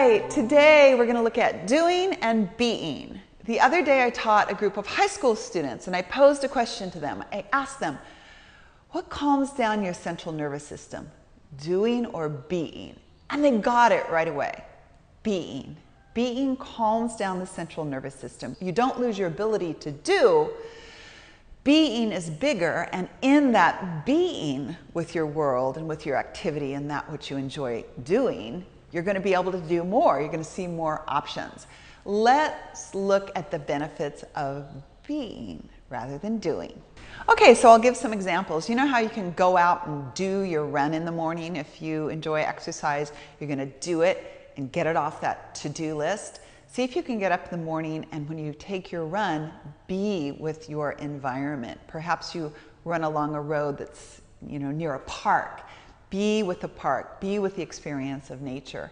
right, today we're going to look at doing and being. The other day I taught a group of high school students and I posed a question to them. I asked them, what calms down your central nervous system, doing or being? And they got it right away, being. Being calms down the central nervous system. You don't lose your ability to do. Being is bigger, and in that being with your world and with your activity and that which you enjoy doing, you're going to be able to do more. You're going to see more options. Let's look at the benefits of being rather than doing. Okay, so I'll give some examples. You know how you can go out and do your run in the morning? If you enjoy exercise, you're going to do it and get it off that to-do list. See if you can get up in the morning and when you take your run, be with your environment. Perhaps you run along a road that's near a park. Be with the park, be with the experience of nature.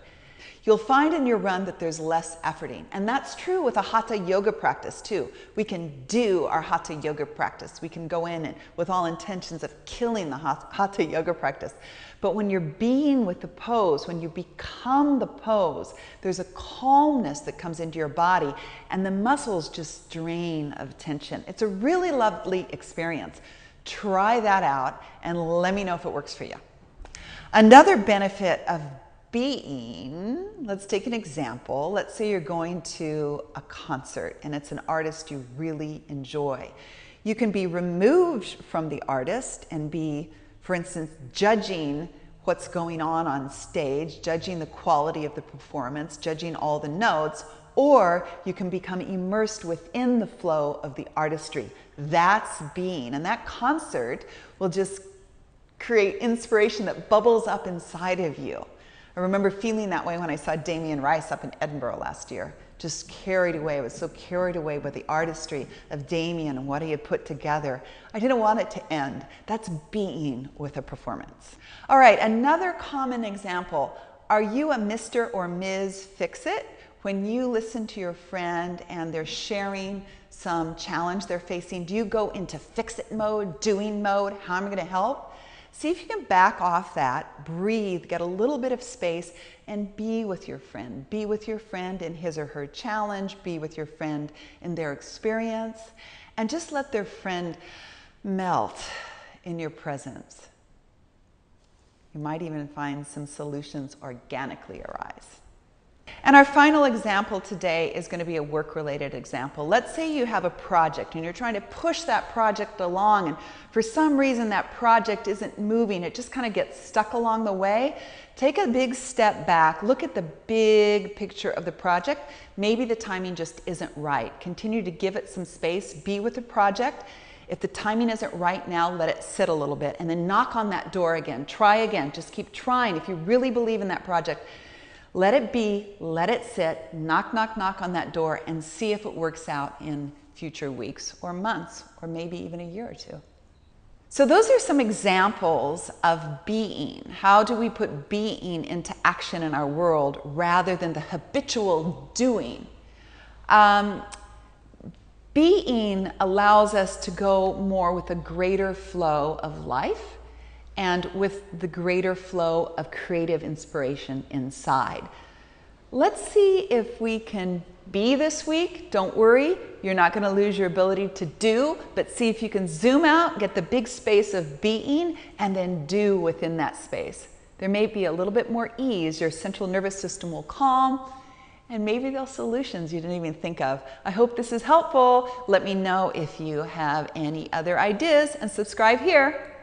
You'll find in your run that there's less efforting, and that's true with a hatha yoga practice too. We can do our hatha yoga practice. We can go in and with all intentions of killing the hatha yoga practice. But when you're being with the pose, when you become the pose, there's a calmness that comes into your body and the muscles just drain of tension. It's a really lovely experience. Try that out and let me know if it works for you. Another benefit of being, let's take an example. Let's say you're going to a concert and it's an artist you really enjoy. You can be removed from the artist and be, for instance, judging what's going on stage, judging the quality of the performance, judging all the notes, or you can become immersed within the flow of the artistry. That's being, and that concert will just create inspiration that bubbles up inside of you. I remember feeling that way when I saw Damien Rice up in Edinburgh last year. Just carried away. I was so carried away by the artistry of Damien and what he had put together. I didn't want it to end. That's being with a performance. All right, another common example. Are you a Mr. or Ms. Fix-It? When you listen to your friend and they're sharing some challenge they're facing, do you go into fix-it mode, doing mode, how am I going to help? See if you can back off that, breathe, get a little bit of space, and be with your friend. Be with your friend in his or her challenge. Be with your friend in their experience. And just let their friend melt in your presence. You might even find some solutions organically arise. And our final example today is going to be a work-related example. Let's say you have a project and you're trying to push that project along and for some reason that project isn't moving. It just kind of gets stuck along the way. Take a big step back. Look at the big picture of the project. Maybe the timing just isn't right. Continue to give it some space. Be with the project. If the timing isn't right now, let it sit a little bit and then knock on that door again. Try again. Just keep trying. If you really believe in that project, let it be, let it sit, knock, knock, knock on that door and see if it works out in future weeks or months or maybe even a year or two. So those are some examples of being. How do we put being into action in our world rather than the habitual doing? Being allows us to go more with a greater flow of life and with the greater flow of creative inspiration inside. Let's see if we can be this week. Don't worry, you're not going to lose your ability to do, but see if you can zoom out, get the big space of being, and then do within that space. There may be a little bit more ease. Your central nervous system will calm, and maybe there'll solutions you didn't even think of. I hope this is helpful. Let me know if you have any other ideas, and subscribe here.